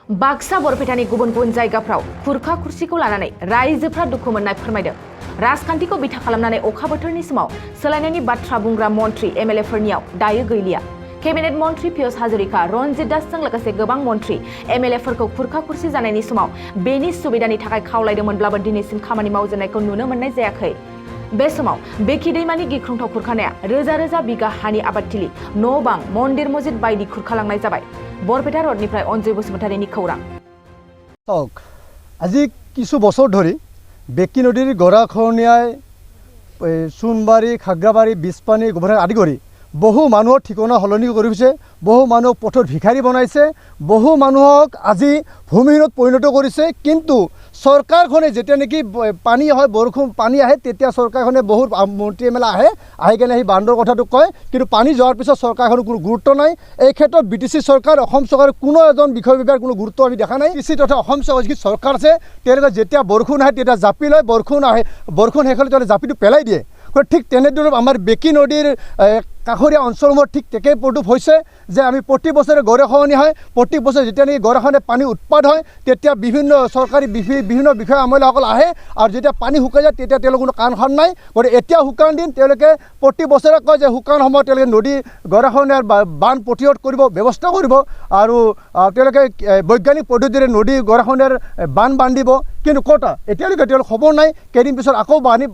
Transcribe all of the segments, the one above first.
बाक्सा बरपेटानि गुबुन गुबुन जायगाफ्राव खुरखा खुरसिखौ लानानै रायजोफ्रा दुखु मोननाय फोरमायदों। राजखान्थिखौ बिथा खालामनानै अखा बोथोरनि समाव सोलायनायनि बाथ्रा बुंग्रा मन्त्रि एमएलएफोरनियाव दायो गैलिया। केबिनेट मन्त्रि पियुष हाजरिका, रन्जित दासजों लोगोसे गोबां मन्त्रि एमएलएफोरखौ खुरखा खुरसि जानायनि समाव बेनि सुबिदानि थाखाय खावलायदोंमोनब्लाबो दिनैसिम खामानि मावजेननायखौ नुनो मोननाय जायाखै। बे समाव बेखि दैमानि गिख्रंथाव खुरखानाया रोजा रोजा बिगा हानि आबादथिलि, न' बां, मन्दिर मस्जिद बायदि खुरखालांनाय जाबाय। बरपेटा रडनिफ्राय अनजय बसुमतारीनि खौरां। আজি কিছু বছর ধরে বেকি নদীর গড়াখনিয়ায় সোনবাড়ি, খাগ্ৰাবাৰী, বিষপানী, গোবৰহাট আদি কৰি বহু মানুহৰ ঠিকনা সলনি কৰিছে, বহু মানুহক পথৰ ভিখাৰী বনাইছে, বহু মানুহক আজি ভূমিহীনত পৰিণত কৰিছে। কিন্তু চৰকাৰখনে যেতিয়া নেকি পানী হয়, বৰষুণ পানী আহে, তেতিয়া চৰকাৰখনে বহুত মন্ত্ৰী এম এল এ আহি কেনে সেই বান্ধৰ কথাটো কয়, কিন্তু পানী যোৱাৰ পিছত চৰকাৰখনৰ কোনো গুৰুত্ব নাই। এই ক্ষেত্ৰত বিটিচি চৰকাৰ, অসম চৰকাৰৰ কোনো এজন বিষয় বিভাগৰ কোনো গুৰুত্ব আমি দেখা নাই। বিটিচি তথা অসম চৰকাৰ আছে, তেওঁলোকে যেতিয়া বৰষুণ আহে তেতিয়া জাপি লয়, বৰষুণ শেষ হ'লে তেওঁলোকে জাপিটো পেলাই দিয়ে। ঠিক তেনেদৰে আমাৰ বেকি নদীৰ কাষৰীয়া অঞ্চলসমূহ ঠিক একে প্ৰদূপ হৈছে যে আমি প্ৰতি বছৰে গৰাখহনীয়া হয়, প্ৰতি বছৰে যেতিয়া নেকি গৰাখহনীয়াত পানী উৎপাদ হয় তেতিয়া বিভিন্ন চৰকাৰী বিভিন্ন বিষয়া আমলাসকল আহে, আৰু যেতিয়া পানী শুকাই যায় তেতিয়া তেওঁলোকৰ কোনো কাণ সাৰ নাই। গতিকে এতিয়া শুকান দিন, তেওঁলোকে প্ৰতি বছৰে কয় যে শুকান সময়ত তেওঁলোকে নদী গৰাখহনীয়াৰ বান প্ৰতিৰোধ কৰিব, ব্যৱস্থা কৰিব, আৰু তেওঁলোকে বৈজ্ঞানিক পদ্ধতিৰে নদী গৰাখহনীয়াৰ বান বান্ধিব। কিন্তু ক'তা এতিয়ালৈকে তেওঁলোক খবৰ নাই। কেইদিন পিছত আকৌ পানী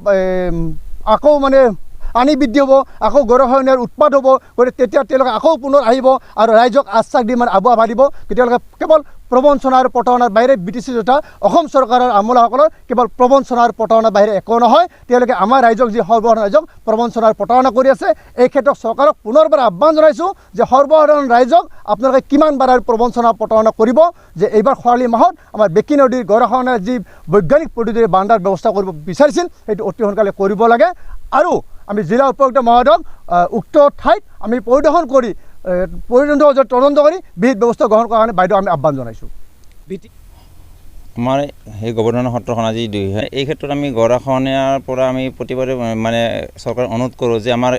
বৃদ্ধি হ'ব, আকৌ গৰাখহনীয়াৰ উৎপাদ হ'ব। গতিকে তেতিয়া তেওঁলোকে আকৌ পুনৰ আহিব আৰু ৰাইজক আশ্বাস দি আবুৱা ভাবিব। তেওঁলোকে কেৱল প্ৰবঞ্চনা আৰু প্ৰতাৰণাৰ বাহিৰে বিটিচি তথা অসম চৰকাৰৰ আমলাসকলৰ কেৱল প্ৰবঞ্চনা আৰু প্ৰতাৰণাৰ বাহিৰে একো নহয়। তেওঁলোকে আমাৰ ৰাইজক যি সৰ্বসাধাৰণ ৰাইজক প্ৰবঞ্চনা আৰু প্ৰতাৰণা কৰি আছে। এই ক্ষেত্ৰত চৰকাৰক পুনৰবাৰ আহ্বান জনাইছোঁ যে সৰ্বসাধাৰণ ৰাইজক আপোনালোকে কিমানবাৰ আৰু প্ৰবঞ্চনা প্ৰতাৰণা কৰিব যে এইবাৰ খৰালি মাহত আমাৰ বেকি নদীৰ গৰাখহনীয়াৰ যি বৈজ্ঞানিক পদ্ধতিৰে বান্ধাৰ ব্যৱস্থা কৰিব বিচাৰিছিল সেইটো অতি সোনকালে কৰিব লাগে। আৰু আমি জিলা উপায়ুক্ত মহোদয়ক উক্ত ঠাইত আমি পৰিদৰ্শন কৰি তদন্ত কৰি বিহিত ব্যৱস্থা গ্ৰহণ কৰাৰ কাৰণে বাইদেউ আমি আহ্বান জনাইছোঁ। আমাৰ সেই গোবৰ্ধন সত্ৰখন আজি হয়, এই ক্ষেত্ৰত আমি গৰাখহনীয়াৰ পৰা আমি প্ৰতিবাৰে চৰকাৰক অনুৰোধ কৰোঁ যে আমাৰ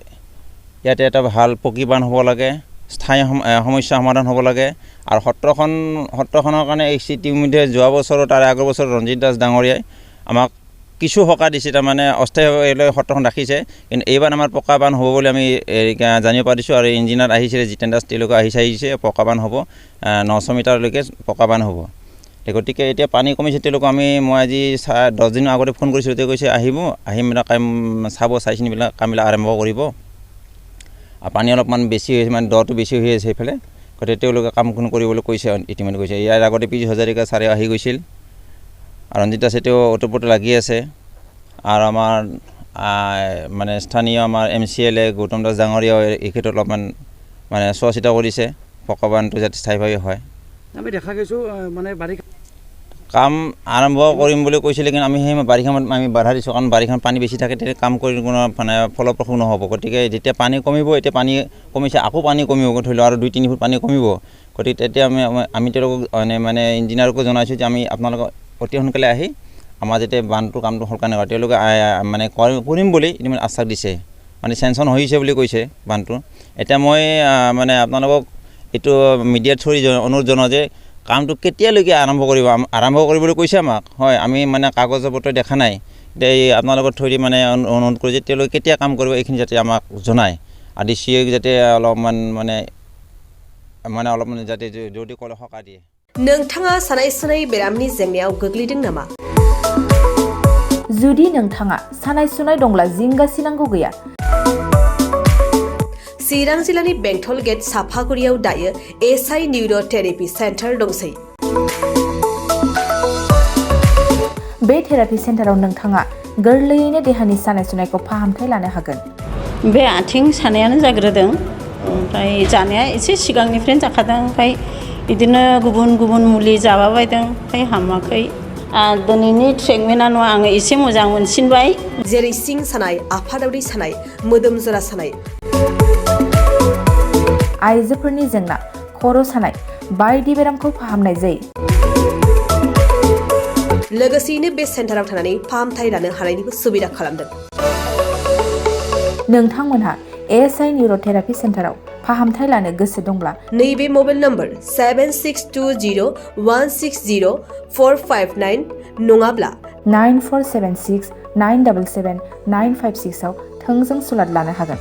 ইয়াতে এটা ভাল পকী বান্ধ হ'ব লাগে, স্থায়ী সমস্যা সমাধান হ'ব লাগে। আৰু সত্ৰখনৰ কাৰণে ইতিমধ্যে যোৱা বছৰ তাৰে আগৰ বছৰ ৰঞ্জিত দাস ডাঙৰীয়াই আমাক কিছু সকাহ দিছে, তাৰমানে অস্থায়ীভাৱে সত্ৰখন ৰাখিছে। কিন্তু এইবাৰ আমাৰ পকা বান্ধ হ'ব বুলি আমি জানিব পাৰিছোঁ, আৰু ইঞ্জিনিয়াৰ আহিছিলে জিতেন দাস, তেওঁলোকে আহিছে পকা বান্ধ হ'ব, 900 মিটাৰলৈকে পকা বান্ধ হ'ব। গতিকে এতিয়া পানী কমিছে, তেওঁলোকক মই আজি 10 দিনৰ আগতে ফোন কৰিছিলোঁ, তেওঁ কৈছে আহি কাম চাব, চাই চিনিবিলাক কামবিলাক আৰম্ভ কৰিব। আৰু পানী অলপমান বেছি হৈছে, দটো বেছি হৈ আছে সেইফালে, গতিকে তেওঁলোকে কাম কৰিবলৈ কৈছে, ইতিমধ্যে কৈছে। ইয়াৰ আগতে পিयुष হাজৰিকা ছাৰে আহি গৈছিল, আৰু ৰঞ্জিত দাসে তেওঁ ওতপ্ৰোত লাগি আছে। আৰু আমাৰ স্থানীয় আমাৰ MCLA গৌতম দাস ডাঙৰীয়াও এই ক্ষেত্ৰত অলপমান চোৱা চিতা কৰিছে, পকা বান্ধটো যাতে স্থায়ীভাৱে হয়। আমি দেখা গৈছোঁ বাৰিষা কাম আৰম্ভ কৰিম বুলি কৈছিলে, কিন্তু আমি সেই বাৰিষাত আমি বাধা দিছোঁ, কাৰণ বাৰিষাত পানী বেছি থাকে, তেতিয়া কাম কৰি কোনো ফলপ্ৰসূ নহ'ব। গতিকে যেতিয়া পানী কমিব, এতিয়া পানী কমিছে, আকৌ পানী কমিব, ধৰি লওক আৰু 2-3 ফুট পানী কমিব। গতিকে তেতিয়া আমি তেওঁলোকক ইঞ্জিনিয়াৰকো জনাইছোঁ যে আমি আপোনালোকক অতি সোনকালে আহি আমাৰ যেতিয়া বান্ধটোৰ কামটো সোনকালে হয়, তেওঁলোকে কৰিম বুলি ইতিমধ্যে আশ্বাস দিছে, চেংচন হৈছে বুলি কৈছে বান্ধটো। এতিয়া মই আপোনালোকক এইটো মিডিয়াৰ থ্ৰুদি অনুৰোধ জনাওঁ যে কামটো কেতিয়ালৈকে আৰম্ভ কৰিবলৈ কৈছে আমাক। হয়, আমি কাগজ পত্ৰ দেখা নাই। এতিয়া আপোনালোকৰ থ্ৰুদি অনুৰোধ কৰোঁ যে তেওঁলোকে কেতিয়া কাম কৰিব এইখিনি যাতে আমাক জনায়, আৰু DCA যাতে অলপমান যাতে যদি ক'লে সকাহ দিয়ে। नोंथाङा सानाय सुनाय बेरामनि जेंनायाव गोग्लैदों नामा? जुदि नोंथाङा सानाय सुनाय दंब्ला जिंगासिनांगौ गैया। चिरां जिल्लानि बेंटल गेट साफागुरियाव दायो SI निउर' थेरापि सेन्टार दंसै। बे थेरापि सेन्टाराव नोंथाङा गोरलैयैनो देहानि सानाय सुनायखौ फाहामथाय लानो हागोन। बे आथिं सानायानो जाग्रोदों, ओमफ्राय जानाया एसे सिगांनिफ्रायनो जाखादों, ओमफ्राय बिदिनो गुबुन मुलि जाबाबायदों, ओमफ्राय हामाखै। दिनैनि ट्रिटमेन्टआ आङो एसे मोजां मोनसिनबाय। जेरै सिं सानाय, आफादावरि सानाय, मोदोम जरा सानाय, आइजोफोरनि जेंना, खर' सानाय बायदि बेरामखौ फाहामनाय जायो। लोगोसेयैनो बे सेन्टाराव थानानै फाहामथाय लानो हानायनिबो सुबिदा खालामदों। नोंथांमोनहा SI निउर' थेरापि सेन्टाराव फाहामथाय लानो गोसो दंब्ला नैबे मबाइल नम्बर 7620160459 नङाब्ला 9476 977 956 आव थोंजों सुलाद लानो हागोन।